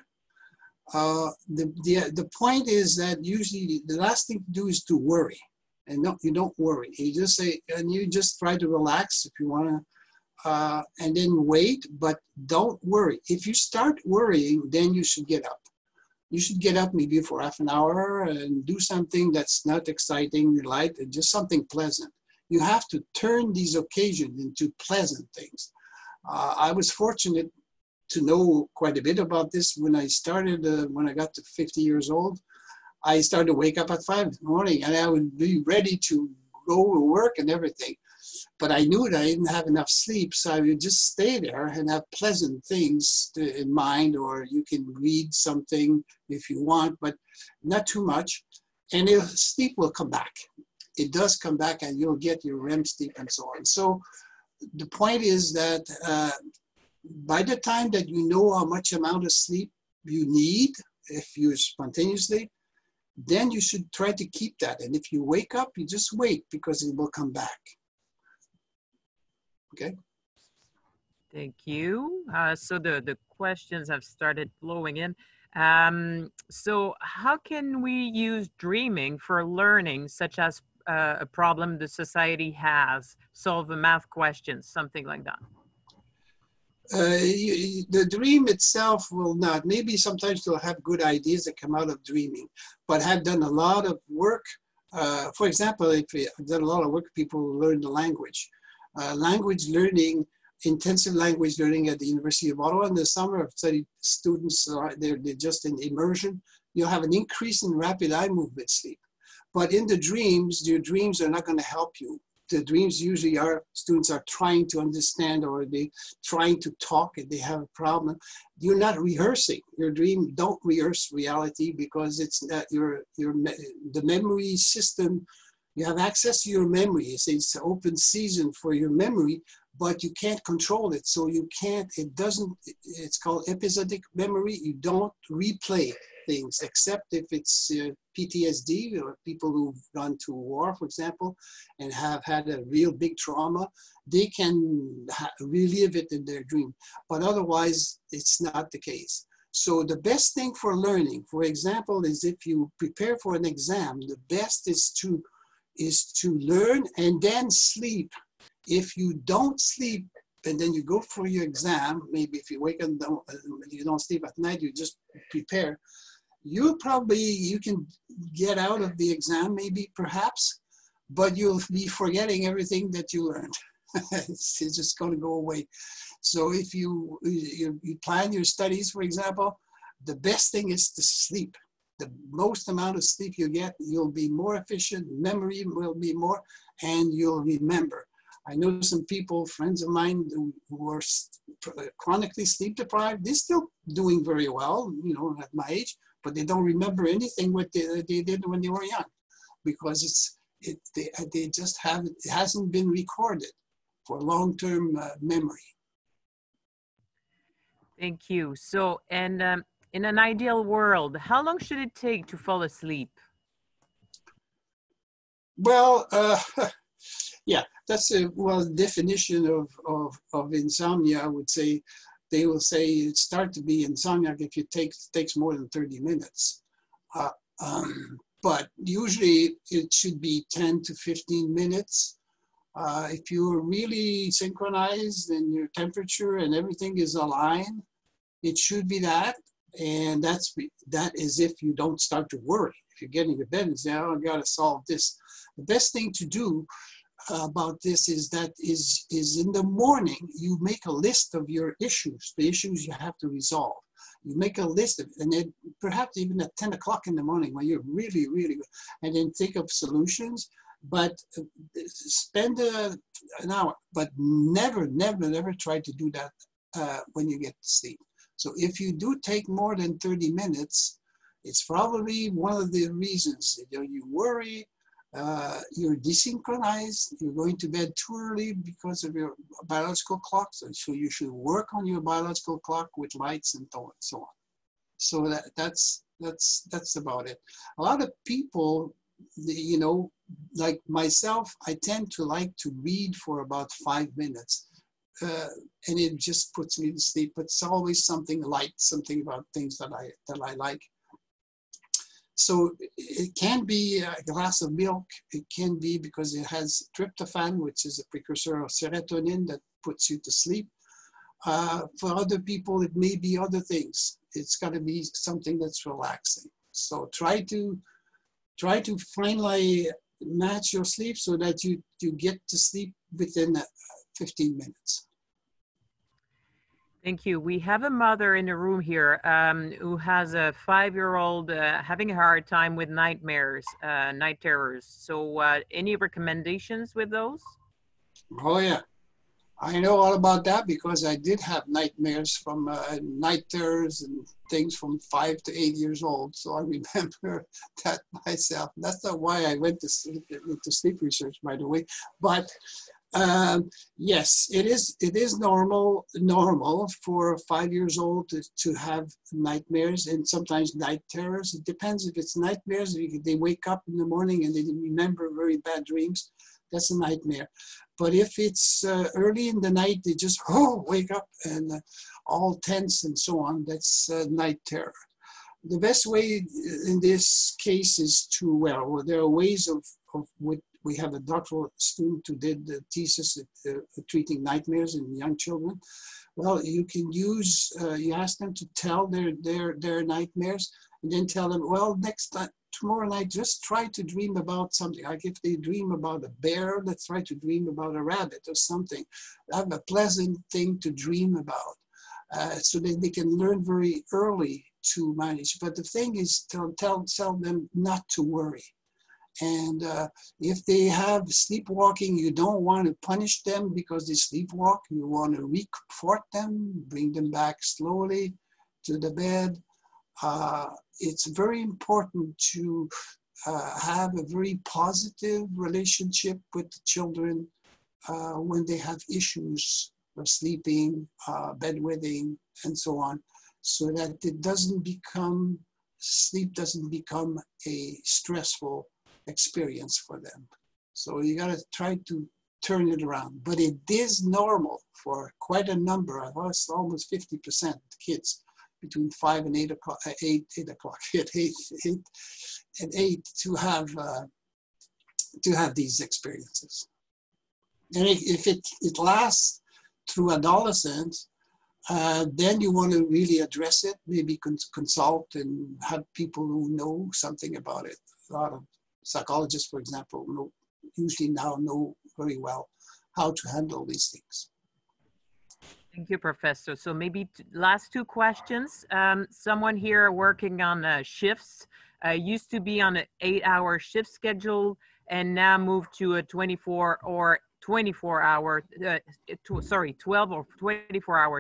The point is that usually the last thing to do is to worry. And no, you don't worry. You just say, and you just try to relax if you want to, and then wait, but don't worry. If you start worrying, then you should get up. You should get up maybe for half an hour and do something that's not exciting, light, and just something pleasant. You have to turn these occasions into pleasant things. I was fortunate to know quite a bit about this when I started, when I got to 50 years old. I started to wake up at 5 in the morning and I would be ready to go to work and everything. But I knew that I didn't have enough sleep, so I would just stay there and have pleasant things in mind, or you can read something if you want, but not too much. And sleep will come back. It does come back and you'll get your REM sleep and so on. So the point is that by the time that you know how much amount of sleep you need, if you spontaneously, then you should try to keep that. And if you wake up, you just wait because it will come back. Okay. Thank you. So the questions have started flowing in. So how can we use dreaming for learning, such as a problem the society has, solve a math question, something like that? The dream itself will not. Maybe sometimes you'll have good ideas that come out of dreaming, but have done a lot of work. For example, if I've done a lot of work, people learn the language. Language learning, intensive language learning at the University of Ottawa in the summer. I've studied students, they're just in immersion. You'll have an increase in rapid eye movement sleep. But in the dreams, your dreams are not going to help you. The dreams usually are, students are trying to understand, or they trying to talk and they have a problem. You're not rehearsing your dream. Don't rehearse reality, because it's not the memory system. You have access to your memory. It's an open season for your memory, but you can't control it. So you can't, it's called episodic memory. You don't replay things, except if it's PTSD, or people who've gone to war, for example, and have had a real big trauma. They can relive it in their dream, but otherwise it's not the case. So the best thing for learning, for example, is if you prepare for an exam, the best is to learn and then sleep. If you don't sleep and then you go for your exam, maybe if you wake up and you don't sleep at night, you just prepare, you can get out of the exam, maybe perhaps, but you'll be forgetting everything that you learned. It's just going to go away. So if you plan your studies, for example, the best thing is to sleep. The most amount of sleep you get, you'll be more efficient, memory will be more, and you'll remember. I know some people, friends of mine, who are chronically sleep deprived, they're still doing very well, you know, at my age, but they don't remember anything what they did when they were young, because it hasn't been recorded for long-term memory. Thank you. So, and in an ideal world, how long should it take to fall asleep? Well, yeah, that's a definition of insomnia. I would say, they will say it start to be insomniac if it takes more than 30 minutes. But usually it should be 10 to 15 minutes. If you're really synchronized and your temperature and everything is aligned, it should be that. And that is if you don't start to worry. If you get into bed and say, oh, I got to solve this. The best thing to do about this is in the morning, you make a list of your issues, the issues you have to resolve. You make a list of, and then perhaps even at 10 o'clock in the morning when you're really, really good, and then think of solutions, but spend an hour, but never try to do that when you get to sleep. So if you do take more than 30 minutes, it's probably one of the reasons. You worry, you're desynchronized, you're going to bed too early because of your biological clocks, so you should work on your biological clock with lights and so on. So that's about it. A lot of people, you know, like myself, I tend to like to read for about 5 minutes. And it just puts me to sleep. But it's always something light, something about things that I like. So it can be a glass of milk. It can be because it has tryptophan, which is a precursor of serotonin that puts you to sleep. For other people, it may be other things. It's got to be something that's relaxing. So try to finally match your sleep so that you get to sleep within 15 minutes. Thank you. We have a mother in the room here who has a 5-year-old having a hard time with nightmares, night terrors. So any recommendations with those? Oh yeah, I know all about that because I did have nightmares from night terrors and things from 5 to 8 years old. So I remember that myself. That's not why I went to sleep research, by the way. But yes, it is normal for 5 years old to have nightmares and sometimes night terrors. It depends if it's nightmares, if they wake up in the morning and they remember very bad dreams, that's a nightmare. But if it's early in the night, they just wake up and all tense and so on, that's night terror. The best way in this case is to, well, there are ways of we have a doctoral student who did the thesis treating nightmares in young children. Well, you can use, you ask them to tell their nightmares and then tell them, well, next time, tomorrow night, just try to dream about something. Like if they dream about a bear, let's try to dream about a rabbit or something. Have a pleasant thing to dream about so that they can learn very early to manage. But the thing is, tell them not to worry. And if they have sleepwalking, you don't want to punish them because they sleepwalk. You want to recomfort them, bring them back slowly to the bed. It's very important to have a very positive relationship with the children when they have issues of sleeping, bedwetting, and so on, so that it doesn't become, sleep doesn't become a stressful experience for them. So you got to try to turn it around. But it is normal for quite a number of us, almost 50% of kids between 5 and 8 o'clock, 8 to have these experiences. And if it lasts through adolescence, then you want to really address it, maybe consult and have people who know something about it. A lot of psychologists, for example, usually now know very well how to handle these things. Thank you, Professor. So maybe last 2 questions. Someone here working on shifts used to be on an 8-hour shift schedule and now moved to a 12 or 24-hour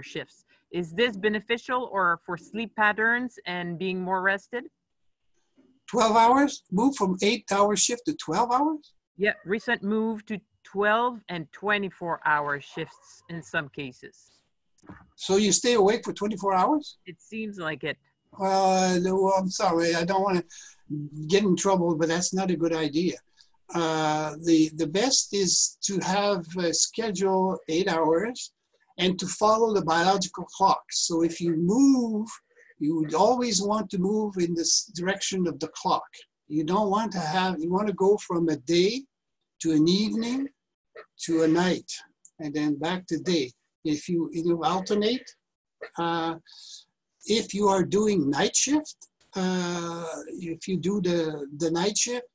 shifts. Is this beneficial or for sleep patterns and being more rested? 12 hours? Move from 8-hour shift to 12 hours? Yeah, recent move to 12 and 24-hour shifts in some cases. So you stay awake for 24 hours? It seems like it. Well, no, I'm sorry. I don't want to get in trouble, but that's not a good idea. The best is to have a schedule 8 hours and to follow the biological clock. So if you move, you would always want to move in this direction of the clock. You don't want to have, you want to go from a day to an evening to a night and then back to day. If you alternate, if you are doing night shift, if you do the night shift,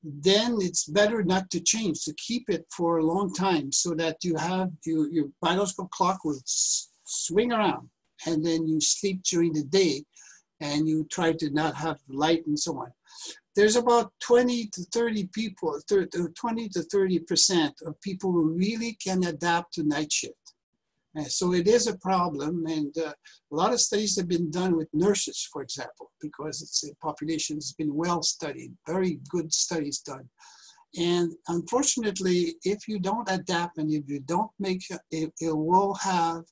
then it's better not to change, to keep it for a long time so that you have your biological clock will swing around and then you sleep during the day and you try to not have light and so on. There's about 20 to 30 people, 20 to 30% of people who really can adapt to night shift. So it is a problem, and a lot of studies have been done with nurses, for example, because it's a population that's been well studied, very good studies done. And unfortunately, if you don't adapt and if you don't make it, it will have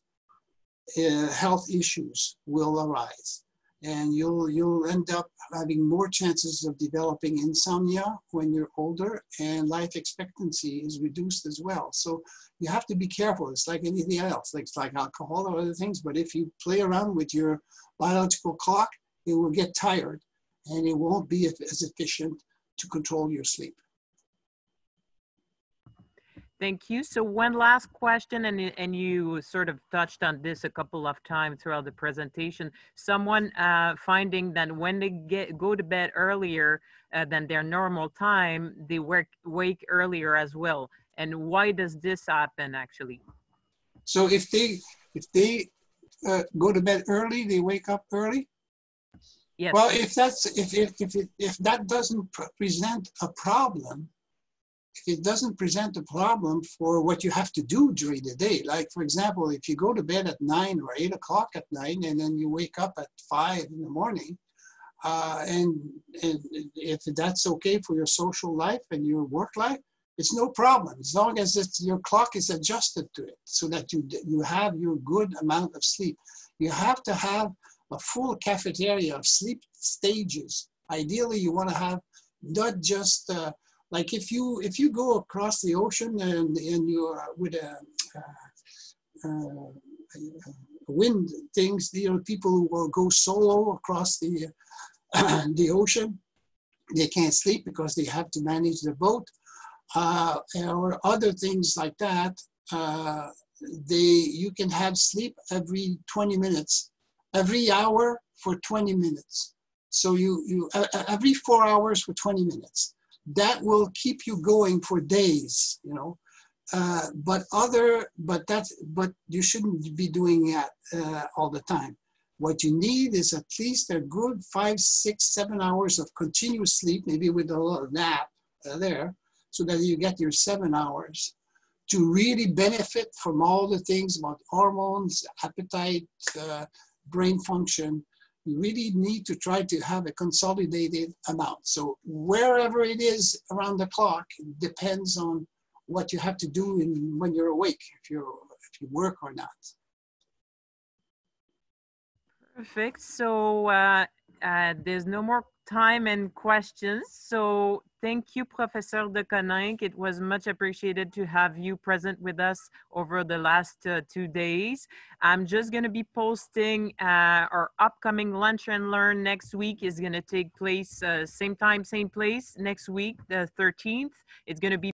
health issues will arise. And you'll end up having more chances of developing insomnia when you're older, and life expectancy is reduced as well. So you have to be careful. It's like anything else. It's like alcohol or other things, but if you play around with your biological clock, it will get tired and it won't be as efficient to control your sleep. Thank you. So one last question, and you sort of touched on this a couple of times throughout the presentation. Someone finding that when they go to bed earlier than their normal time, they wake earlier as well. And why does this happen actually? So if they go to bed early, they wake up early? Yes. Well, if that doesn't present a problem, it doesn't present a problem for what you have to do during the day. Like, for example, if you go to bed at 9 or 8 o'clock at night and then you wake up at 5 in the morning, and if that's okay for your social life and your work life, it's no problem, as long as your clock is adjusted to it so that you have your good amount of sleep. You have to have a full cafeteria of sleep stages. Ideally, you want to have not just like if you go across the ocean and you with a wind things, people who will go solo across the the ocean, they can't sleep because they have to manage the boat, or other things like that. You can have sleep every 20 minutes, every hour for 20 minutes. So you every 4 hours for 20 minutes. That will keep you going for days, but you shouldn't be doing that all the time. What you need is at least a good 5, 6, 7 hours of continuous sleep, maybe with a little nap there, so that you get your 7 hours to really benefit from all the things about hormones, appetite, brain function. You really need to try to have a consolidated amount. So wherever it is around the clock, it depends on what you have to do when you're awake, if you work or not. Perfect. So there's no more time and questions. So thank you, Professor de Coninck. It was much appreciated to have you present with us over the last 2 days. I'm just going to be posting our upcoming Lunch and Learn next week. Is going to take place same time, same place next week, the 13th. It's going to be